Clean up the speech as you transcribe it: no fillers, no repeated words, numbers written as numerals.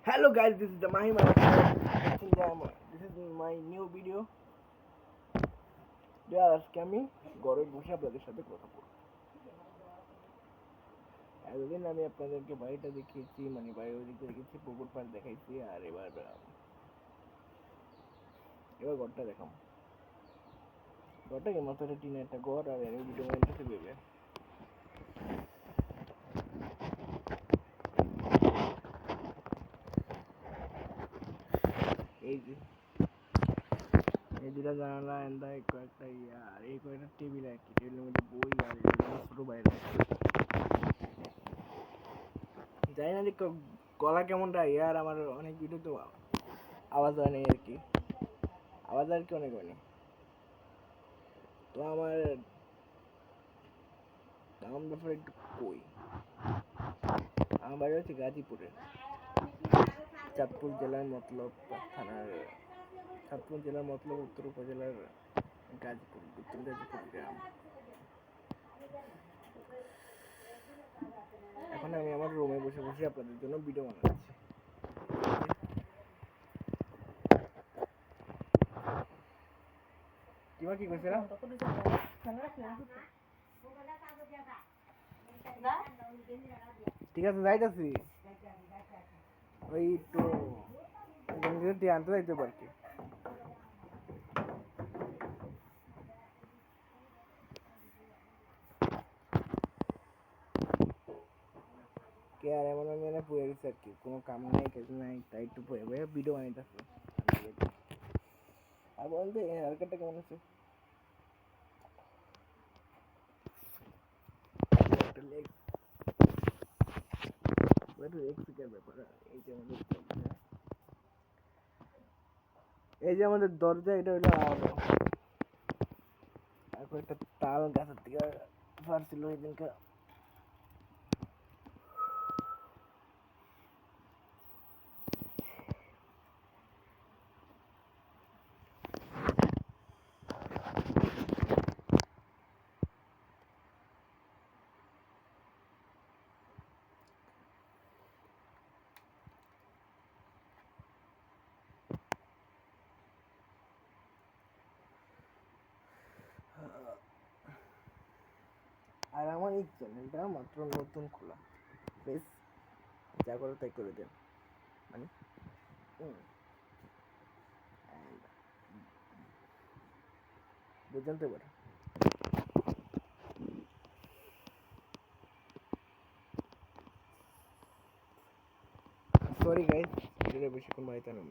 Hello guys, this is the Mahim. This is my new video. আজকে আমি ঘরে বসে আপনাদের সাথে কথা বলবো। এতদিন আমি আপনাদেরকে বাড়িটা দেখিয়েছি, মানে বাড়ির ওদিকে দেখেছি, পুকুর পাড় দেখাইছি, আর এবার ঘরটা দেখাম। ঘরটা কি মাত্র টিনের একটা ঘর, আর আমি ভিডিও বানাইতেছি ভেবে। এই দুটা জানালা এন্দা কয়েকটা আর এই কয়েকটা টেবিল আর কি, টেবিলের মধ্যে বই আর ছোট বাইরে জানি না যে গলা কেমনটা আর আমার অনেক ভিডিও তো আওয়াজ হয় নাই আর কি, আওয়াজ আর কি অনেক হয়নি। তো আমার দাম ব্যাপারে একটু কই, আমার বাড়ি হচ্ছে গাজীপুরে, চাঁদপুর জেলার মতলব থানার, চাঁদপুর জেলার মতলব উত্তর উপজেলার গাজীপুর, উত্তর গাজীপুর গ্রাম। এখন আমি আমার রুমে বসে বসে আপনাদের জন্য ভিডিও বানাচ্ছি। কিবা কি কইছিলা? ঠিক আছে, যাইতাছি। ওই তো আনতে যাইতে পারছি। কে আর এমন মেনে পুয়ে গেছে আর কি, কোনো কাম নাই, কিছু নাই, তাই একটু পুয়ে পুয়ে ভিডিও বানাইতেছে। আর বলতে হালকাটা কেমন আছে? এই যে আমাদের দরজা, এটা হইলো এখন একটা তাল গাছের থেকে ফারছিল ওই দিনকে। আর আমার এই চ্যানেলটা মাত্র নতুন খোলা, প্লিজ যা করে তাই করে দেন, মানে বুঝতে পারে। সরি গাইস, ভিডিওটা বেশিক্ষণ বাড়াইতে না।